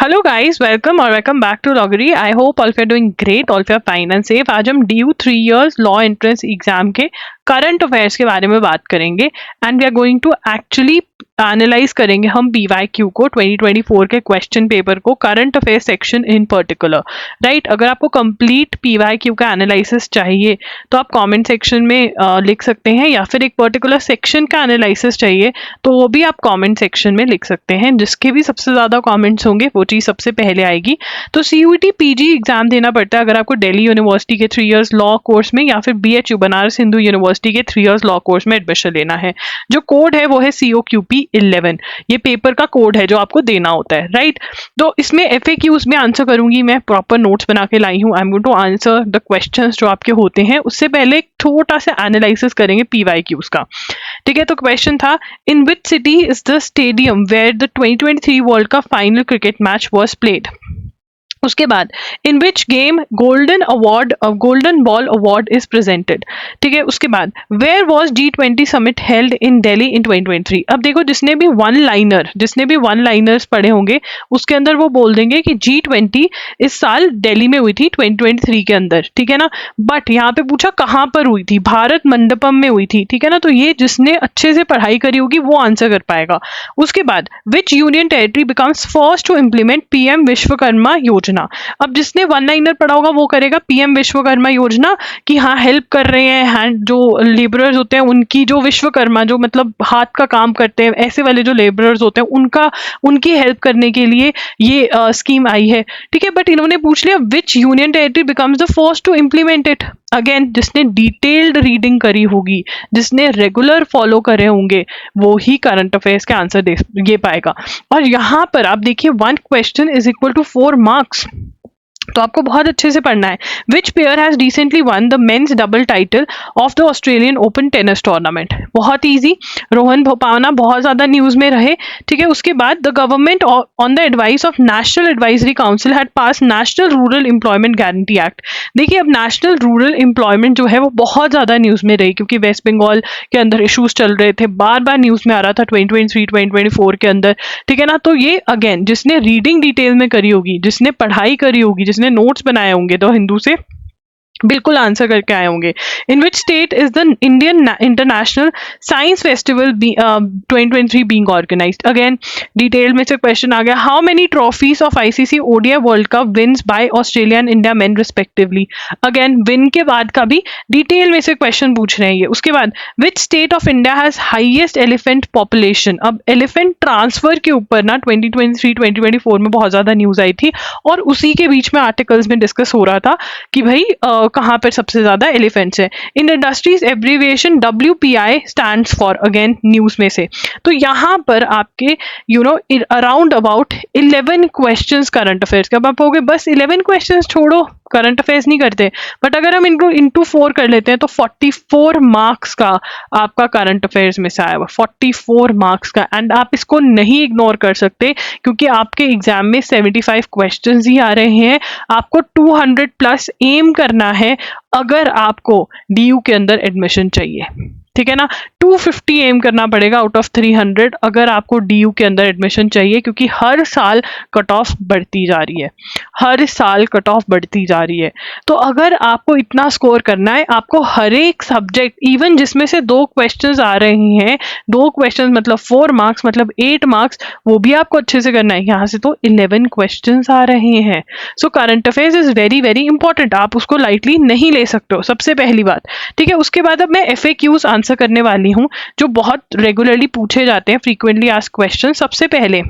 Hello guys, welcome back to लॉगरी। I hope all of you are doing great, all of you are fine and safe. आज हम DU 3 years law entrance exam के current affairs के बारे में बात करेंगे and we are going to actually analyse करेंगे हम पीवाईक्यू को 2024 के क्वेश्चन पेपर को, current affair section in particular, right. अगर आपको कंप्लीट पीवाईक्यू का एनालिसिस चाहिए तो आप कमेंट सेक्शन में लिख सकते हैं, या फिर एक पर्टिकुलर सेक्शन का एनालिसिस चाहिए तो वो भी आप कमेंट सेक्शन में लिख सकते हैं। जिसके भी सबसे ज़्यादा कमेंट्स होंगे वो चीज़ सबसे पहले आएगी। तो सीयूईटी पीजी एग्जाम देना पड़ता है अगर आपको दिल्ली यूनिवर्सिटी के 3 इयर्स लॉ कोर्स में या फिर बीएचयू बनारस हिंदू यूनिवर्सिटी के 3 इयर्स लॉ कोर्स में एडमिशन लेना है। जो कोड है वो है COQP 11। ये पेपर का कोड है जो आपको देना होता है, राइट। तो इसमें FAQs में आंसर करूंगी, मैं प्रॉपर नोट्स बना के लाई हूँ। I am going to answer the questions जो आपके होते हैं। उससे पहले एक छोटा सा एनालिसिस करेंगे पीवाईक्यूज का, ठीक है। तो क्वेश्चन था, in which city is the stadium where the 2023 world cup final cricket match was played. उसके बाद in which game golden ball award is presented, ठीक है। उसके बाद where was G20 summit held in Delhi in 2023। अब देखो, जिसने भी वन लाइनर्स पढ़े होंगे उसके अंदर वो बोल देंगे कि G20 इस साल दिल्ली में हुई थी 2023 के अंदर, ठीक है ना। बट यहाँ पे पूछा कहाँ पर हुई थी, भारत मंडपम में हुई थी, ठीक है ना। तो ये जिसने अच्छे से पढ़ाई करी होगी वो आंसर कर पाएगा। उसके बाद which union territory becomes first to implement PM Vishwakarma Yojana. अब जिसने वन लाइनर पढ़ा होगा वो करेगा PM विश्वकर्मा योजना, कि हाँ हेल्प कर रहे हैं हैंड जो लेबरर्स होते हैं उनकी, जो विश्वकर्मा जो मतलब हाथ का काम करते हैं, ऐसे वाले जो लेबरर्स होते हैं उनकी हेल्प करने के लिए ये स्कीम आई है, ठीक है। बट इन्होंने पूछ लिया which union territory becomes the first to implement it. Again जिसने डिटेल्ड रीडिंग करी होगी, जिसने रेगुलर फॉलो करे होंगे, वो ही करंट अफेयर्स के आंसर दे पाएगा। और यहाँ पर आप देखिए 1 question is equal to 4 marks. तो आपको बहुत अच्छे से पढ़ना है। Which pair has recently won the men's double title of the Australian open tennis tournament. बहुत इजी, रोहन बोपन्ना बहुत ज्यादा न्यूज में रहे, ठीक है। उसके बाद the government on the advice of national advisory council had pass national rural employment guarantee act. देखिए अब नेशनल रूरल एम्प्लॉयमेंट जो है वो बहुत ज्यादा न्यूज में रही, क्योंकि वेस्ट बंगाल के अंदर इश्यूज चल रहे थे, बार बार न्यूज में आ रहा था 2023 2024 के अंदर, ठीक है ना। तो ये अगेन जिसने रीडिंग डिटेल में करी होगी, जिसने पढ़ाई करी होगी, जिसने नोट्स बनाए होंगे द हिंदू से बिल्कुल आंसर करके आए होंगे। In which state is the Indian international science festival 2023 being organised. Again detail में से क्वेश्चन आ गया, how many trophies of ICC ODI world cup wins by Australia and India men respectively. Again win के बाद का भी detail में से क्वेश्चन पूछ रहे हैं ये। उसके बाद which state of India has highest elephant population. अब एलिफेंट ट्रांसफर के ऊपर ना 2023 2024 में बहुत ज्यादा न्यूज आई थी, और उसी के बीच में आर्टिकल्स में डिस्कस हो रहा था कि भाई कहाँ पर सबसे ज्यादा एलिफेंट्स है। In industries abbreviation WPI stands for, again news में से। तो यहाँ पर आपके around about 11 questions current affairs के। अब आप कहोगे बस 11 क्वेश्चंस छोड़ो, करंट अफेयर्स नहीं करते, बट अगर हम इनको इंटू 4 कर लेते हैं तो 44 मार्क्स का आपका करंट अफेयर्स में से आया हुआ, 44 मार्क्स का। एंड आप इसको नहीं इग्नोर कर सकते, क्योंकि आपके एग्जाम में 75 क्वेश्चंस ही आ रहे हैं। आपको 200 प्लस एम करना है अगर आपको DU के अंदर एडमिशन चाहिए, ठीक है ना। 250 एम करना पड़ेगा आउट ऑफ 300 अगर आपको DU के अंदर एडमिशन चाहिए, क्योंकि हर साल कट ऑफ बढ़ती जा रही है, हर साल कट ऑफ बढ़ती जा रही है। तो अगर आपको इतना स्कोर करना है, आपको हर एक सब्जेक्ट, इवन जिसमें से 2 क्वेश्चंस आ रहे हैं, 2 क्वेश्चंस मतलब 4 मार्क्स मतलब 8 मार्क्स, वो भी आपको अच्छे से करना है। यहाँ से तो 11 क्वेश्चंस आ रहे हैं। So current affairs is very very important, आप उसको लाइटली नहीं ले सकते हो, सबसे पहली बात, ठीक है। उसके बाद अब मैं FAQs आंसर करने वाली हूँ जो बहुत रेगुलरली पूछे जाते हैं, फ्रीक्वेंटली आस्क्ड क्वेश्चन। सबसे पहले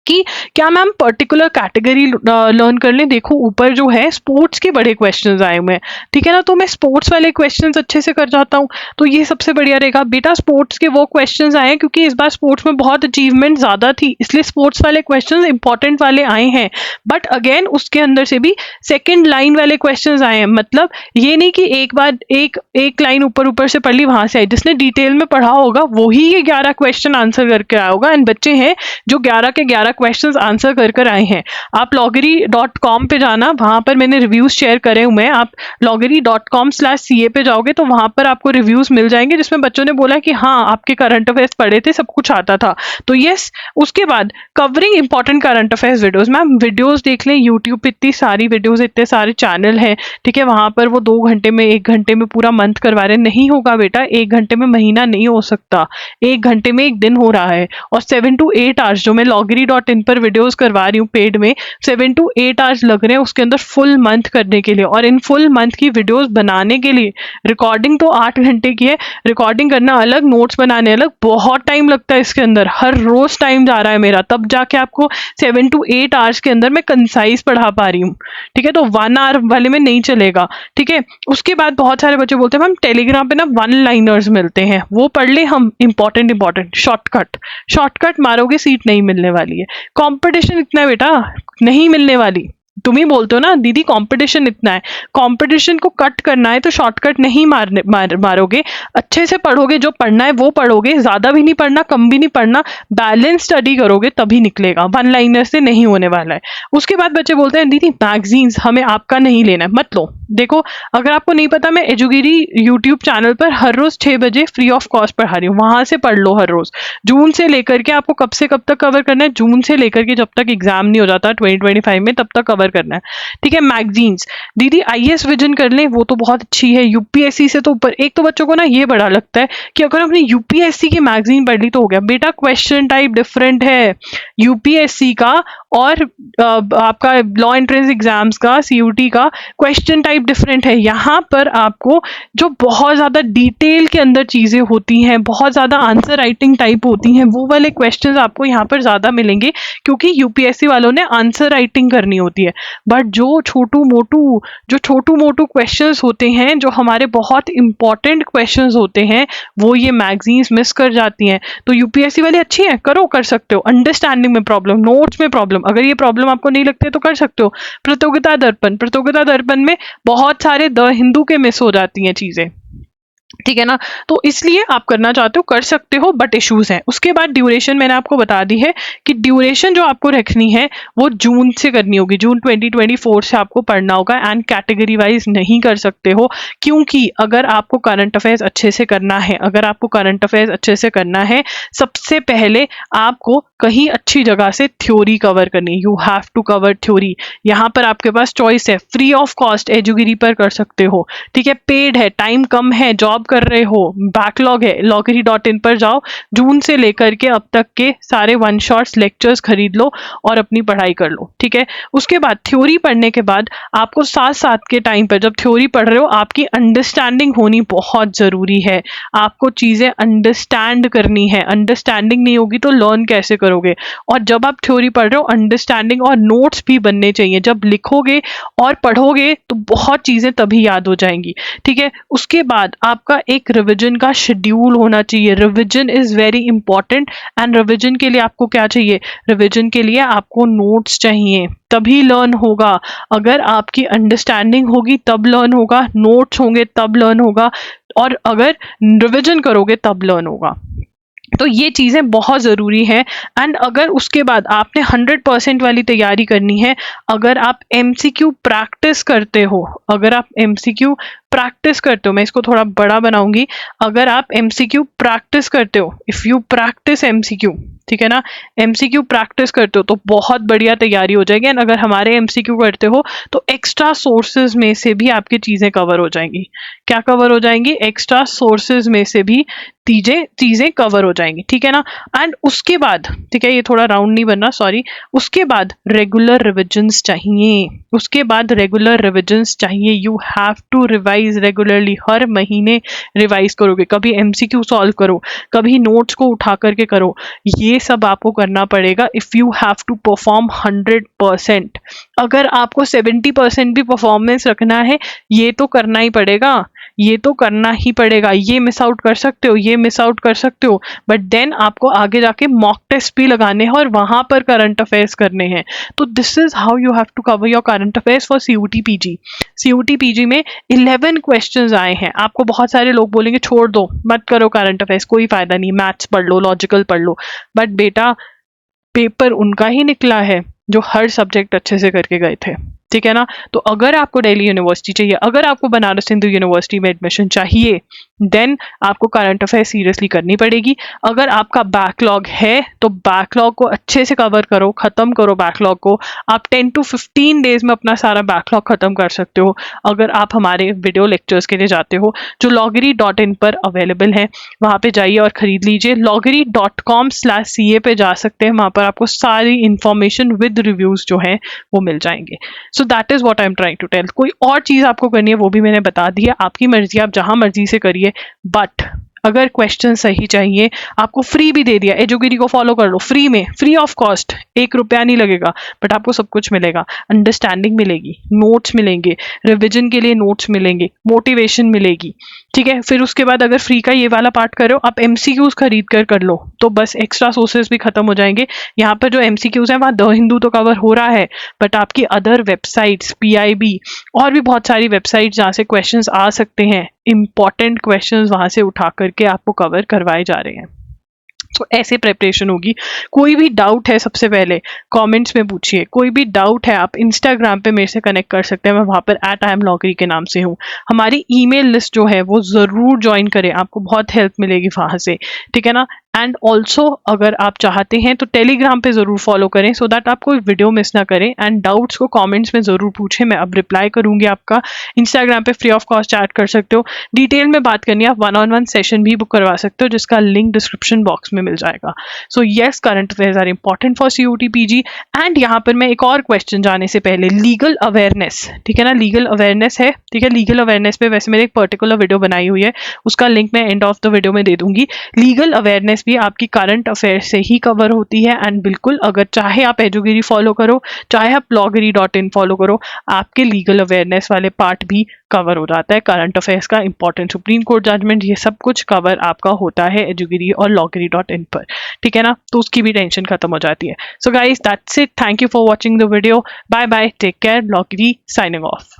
कि क्या मैम पर्टिकुलर कैटेगरी लर्न कर लें। देखो ऊपर जो है स्पोर्ट्स के बड़े क्वेश्चंस आए हुए हैं, ठीक है ना। तो मैं स्पोर्ट्स वाले क्वेश्चंस अच्छे से कर जाता हूँ, तो ये सबसे बढ़िया रहेगा। बेटा स्पोर्ट्स के वो क्वेश्चंस आए हैं क्योंकि इस बार स्पोर्ट्स में बहुत अचीवमेंट ज़्यादा थी, इसलिए स्पोर्ट्स वाले क्वेश्चंस इंपॉर्टेंट वाले आए हैं। बट अगेन उसके अंदर से भी सेकेंड लाइन वाले क्वेश्चन आए हैं, मतलब ये नहीं कि एक बार एक लाइन ऊपर से पढ़ ली वहां से आई। जिसने डिटेल में पढ़ा होगा वही ये 11 क्वेश्चन आंसर करके आया होगा। एंड बच्चे हैं जो 11 के 11 क्वेश्चंस आंसर कर आए हैं। आप loggery.com पे जाना, वहां पर मैंने रिव्यूज शेयर करे हुए हैं। आप loggery.com/CA पे जाओगे तो वहां पर आपको रिव्यूज मिल जाएंगे जिसमें बच्चों ने बोला कि हाँ आपके करंट अफेयर्स पढ़े थे, सब कुछ आता था। तो यस, उसके बाद covering important current affairs videos. Ma'am videos देख लें, यूट्यूब पे इतनी सारी वीडियोस, इतने सारे चैनल हैं, ठीक है, वहां पर वो 2 घंटे में 1 घंटे में पूरा मंथ करवा रहे, नहीं होगा बेटा, 1 घंटे में महीना नहीं हो सकता, 1 घंटे में 1 दिन हो रहा है। और 7 to 8 आवर्स जो मैं loggery.in पर वीडियोस करवा रही हूँ पेड में, 7 to 8 आवर्स लग रहे हैं उसके अंदर फुल मंथ करने के लिए। और इन फुल मंथ की वीडियोस बनाने के लिए रिकॉर्डिंग तो 8 घंटे की है, रिकॉर्डिंग करना अलग, नोट्स बनाने अलग, बहुत टाइम लगता है इसके अंदर, हर रोज टाइम जा रहा है मेरा, तब जाके आपको 7 to 8 आवर्स के अंदर मैं कंसाइज पढ़ा पा रही हूँ, ठीक है। तो 1 आवर वाले में नहीं चलेगा, ठीक है। उसके बाद बहुत सारे बच्चे बोलते हैं मैम टेलीग्राम पे ना 1 लाइनर्स मिलते हैं, वो पढ़ ले हम, इंपॉर्टेंट शॉर्टकट मारोगे सीट नहीं मिलने वाली है। कंपटीशन इतना है बेटा, नहीं मिलने वाली। तुम ही बोलते हो ना दीदी कंपटीशन इतना है, कंपटीशन को कट करना है तो शॉर्टकट नहीं मारोगे, अच्छे से पढ़ोगे, जो पढ़ना है वो पढ़ोगे, ज्यादा भी नहीं पढ़ना कम भी नहीं पढ़ना, बैलेंस स्टडी करोगे तभी निकलेगा, 1 लाइनर से नहीं होने वाला है। उसके बाद बच्चे बोलते हैं दीदी मैगजीन्स हमें आपका नहीं लेना है, मत लो। देखो अगर आपको नहीं पता, मैं एजुगिरी यूट्यूब चैनल पर हर रोज 6 बजे फ्री ऑफ कॉस्ट पढ़ा रही हूँ, वहां से पढ़ लो हर रोज। जून से लेकर के आपको कब से कब तक कवर करना है, जून से लेकर के जब तक एग्जाम नहीं हो जाता 2025 में, तब तक कवर करना है, ठीक है। मैगजीन्स दीदी आईएएस विजन कर लें, वो तो बहुत अच्छी है, यूपीएससी से तो ऊपर। एक तो बच्चों को ना ये बड़ा लगता है कि अगर हमने यूपीएससी की मैगजीन पढ़ ली तो हो गया, बेटा क्वेश्चन टाइप डिफरेंट है यूपीएससी का और आपका लॉ एंट्रेंस एग्जाम्स का, सीयूटी का क्वेश्चन टाइप डिफरेंट है। यहाँ पर आपको जो बहुत ज्यादा डिटेल के अंदर चीजें होती हैं, बहुत ज्यादा आंसर राइटिंग टाइप होती हैं, वो वाले क्वेश्चंस आपको यहाँ पर ज्यादा मिलेंगे, क्योंकि यूपीएससी वालों ने आंसर राइटिंग करनी होती है। बट जो छोटू मोटू क्वेश्चंस होते हैं, जो हमारे बहुत इंपॉर्टेंट क्वेश्चंस होते हैं, वो ये मैगजीन्स मिस कर जाती हैं। तो यूपीएससी वाले अच्छी हैं, करो, कर सकते हो। अंडरस्टैंडिंग में प्रॉब्लम, नोट्स में प्रॉब्लम, अगर ये प्रॉब्लम आपको नहीं लगती है तो कर सकते हो। प्रतियोगिता दर्पण में बहुत सारे द हिंदू के मिस हो जाती हैं चीजें, ठीक है ना। तो इसलिए आप करना चाहते हो कर सकते हो, बट इश्यूज हैं। उसके बाद ड्यूरेशन मैंने आपको बता दी है कि ड्यूरेशन जो आपको रखनी है वो जून से करनी होगी, जून 2024 से आपको पढ़ना होगा, एंड कैटेगरी वाइज नहीं कर सकते हो, क्योंकि अगर आपको करंट अफेयर्स अच्छे से करना है, सबसे पहले आपको कहीं अच्छी जगह से थ्योरी कवर करनी है। You have to cover theory. यहाँ पर आपके पास चॉइस है, फ्री ऑफ कॉस्ट एजुगिरी पर कर सकते हो, ठीक है, पेड है, टाइम कम है, जॉब कर रहे हो, बैकलॉग है, loggery.in पर जाओ, जून से लेकर के अब तक के सारे 1 शॉट्स लेक्चर्स खरीद लो और अपनी पढ़ाई कर लो, ठीक है। उसके बाद थ्योरी पढ़ने के बाद आपको साथ साथ के टाइम पर जब थ्योरी पढ़ रहे हो, आपकी अंडरस्टैंडिंग होनी बहुत जरूरी है। आपको चीजें अंडरस्टैंड करनी है, अंडरस्टैंडिंग नहीं होगी तो लर्न कैसे करोगे। और जब आप थ्योरी पढ़ रहे हो, अंडरस्टैंडिंग और नोट्स भी बनने चाहिए। जब लिखोगे और पढ़ोगे तो बहुत चीजें तभी याद हो जाएंगी, ठीक है। उसके बाद आपका एक रिवीजन का शेड्यूल होना चाहिए। Revision is very important, and revision के लिए आपको क्या चाहिए, रिवीजन के लिए आपको नोट्स चाहिए, तभी लर्न होगा। अगर आपकी अंडरस्टैंडिंग होगी तब लर्न होगा, नोट्स होंगे तब लर्न होगा, और अगर रिवीजन करोगे तब लर्न होगा। तो ये चीज़ें बहुत ज़रूरी है। एंड अगर उसके बाद आपने 100% वाली तैयारी करनी है, अगर आप एमसीक्यू प्रैक्टिस करते हो, मैं इसको थोड़ा बड़ा बनाऊंगी, अगर आप एमसीक्यू प्रैक्टिस करते हो, इफ़ यू प्रैक्टिस एमसीक्यू, ठीक है ना, एमसीक्यू प्रैक्टिस करते हो तो बहुत बढ़िया तैयारी हो जाएगी। एंड अगर हमारे एमसीक्यू करते हो तो एक्स्ट्रा सोर्सेज में से भी आपकी चीज़ें कवर हो जाएंगी। क्या कवर हो जाएंगी? एक्स्ट्रा सोर्सेज में से भी चीजें कवर हो जाएंगी, ठीक है ना। एंड उसके बाद, ठीक है, ये थोड़ा राउंड नहीं बनना, सॉरी, उसके बाद रेगुलर रिविजन्स चाहिए। You have to revise regularly, हर महीने रिवाइज करोगे, कभी एमसीक्यू सॉल्व करो, कभी नोट्स को उठा करके करो, ये सब आपको करना पड़ेगा if you have to perform 100%। अगर आपको 70% भी परफॉर्मेंस रखना है, ये तो करना ही पड़ेगा, ये मिस आउट कर सकते हो, बट देन आपको आगे जाके मॉक टेस्ट भी लगाने हैं और वहां पर करंट अफेयर्स करने हैं। तो this is how you have to cover your current affairs for CUT PG में 11 क्वेश्चंस आए हैं। आपको बहुत सारे लोग बोलेंगे छोड़ दो, मत करो करंट अफेयर्स, कोई फायदा नहीं, मैथ्स पढ़ लो, लॉजिकल पढ़ लो, बट बेटा पेपर उनका ही निकला है जो हर सब्जेक्ट अच्छे से करके गए थे, ठीक है ना। तो अगर आपको दिल्ली यूनिवर्सिटी चाहिए, अगर आपको बनारस हिंदू यूनिवर्सिटी में एडमिशन चाहिए, देन आपको करंट अफेयर सीरियसली करनी पड़ेगी। अगर आपका बैकलॉग है तो बैकलॉग को अच्छे से कवर करो, खत्म करो बैकलॉग को। आप 10 to 15 डेज में अपना सारा बैकलॉग खत्म कर सकते हो अगर आप हमारे वीडियो लेक्चर्स के लिए जाते हो, जो loggery.in पर अवेलेबल है। वहाँ पे जाइए और खरीद लीजिए। loggery.com/CA पे जा सकते हैं, वहाँ पर आपको सारी इंफॉर्मेशन विद रिव्यूज जो है वो मिल जाएंगे। So that is what I am trying to tell. कोई और चीज आपको करनी है वो भी मैंने बता दी है, आपकी मर्जी, आप जहां मर्जी से करिए। बट अगर क्वेश्चन सही चाहिए, आपको फ्री भी दे दिया, एजुगिरी को फॉलो कर लो फ्री में, फ्री ऑफ कॉस्ट, 1 रुपया नहीं लगेगा, बट आपको सब कुछ मिलेगा। अंडरस्टैंडिंग मिलेगी, नोट्स मिलेंगे, रिविजन के लिए नोट्स मिलेंगे, मोटिवेशन मिलेगी, ठीक है। फिर उसके बाद अगर फ्री का ये वाला पार्ट करो, आप MCQs खरीद कर लो, तो बस एक्स्ट्रा सोर्सेज भी खत्म हो जाएंगे। यहाँ पर जो MCQs हैं वहाँ द हिंदू तो कवर हो रहा है, बट आपकी अदर वेबसाइट्स, PIB और भी बहुत सारी वेबसाइट्स जहाँ से क्वेश्चंस आ सकते हैं, इंपॉर्टेंट क्वेश्चंस वहाँ से उठा करके आपको कवर करवाए जा रहे हैं। तो ऐसे प्रिपरेशन होगी। कोई भी डाउट है सबसे पहले कमेंट्स में पूछिए, कोई भी डाउट है आप इंस्टाग्राम पे मेरे से कनेक्ट कर सकते हैं, मैं वहाँ पर @IamLoggery के नाम से हूँ। हमारी ईमेल लिस्ट जो है वो ज़रूर ज्वाइन करें, आपको बहुत हेल्प मिलेगी वहाँ से, ठीक है ना। एंड ऑल्सो अगर आप चाहते हैं तो टेलीग्राम पे ज़रूर फॉलो करें, सो दैट आप कोई वीडियो मिस ना करें। एंड डाउट्स को कमेंट्स में ज़रूर पूछें, मैं अब रिप्लाई करूँगी आपका। इंस्टाग्राम पे फ्री ऑफ कॉस्ट चैट कर सकते हो, डिटेल में बात करनी है आप 1-on-1 सेशन भी बुक करवा सकते हो, जिसका लिंक डिस्क्रिप्शन बॉक्स में मिल जाएगा। So yes, current affairs are important for CUT PG। And यहाँ पर मैं एक और क्वेश्चन जाने से पहले, लीगल अवेयरनेस, ठीक है ना, लीगल अवेयरनेस है, ठीक है। लीगल अवेयरनेस पे वैसे मैंने एक पर्टिकुलर वीडियो बनाई हुई है, उसका लिंक मैं एंड ऑफ द वीडियो में दे दूंगी। लीगल अवेयरनेस भी आपकी करंट अफेयर से ही कवर होती है। एंड बिल्कुल अगर चाहे आप एजुगिरी फॉलो करो, चाहे आप loggery.in फॉलो करो, आपके लीगल अवेयरनेस वाले पार्ट भी कवर हो जाता है। करंट अफेयर्स का इंपॉर्टेंट सुप्रीम कोर्ट जजमेंट, ये सब कुछ कवर आपका होता है एजुगिरी और loggery.in पर, ठीक है ना। तो उसकी भी टेंशन खत्म हो जाती है। So guys that's it, thank you for watching the video, bye bye, take care, Loggery signing of.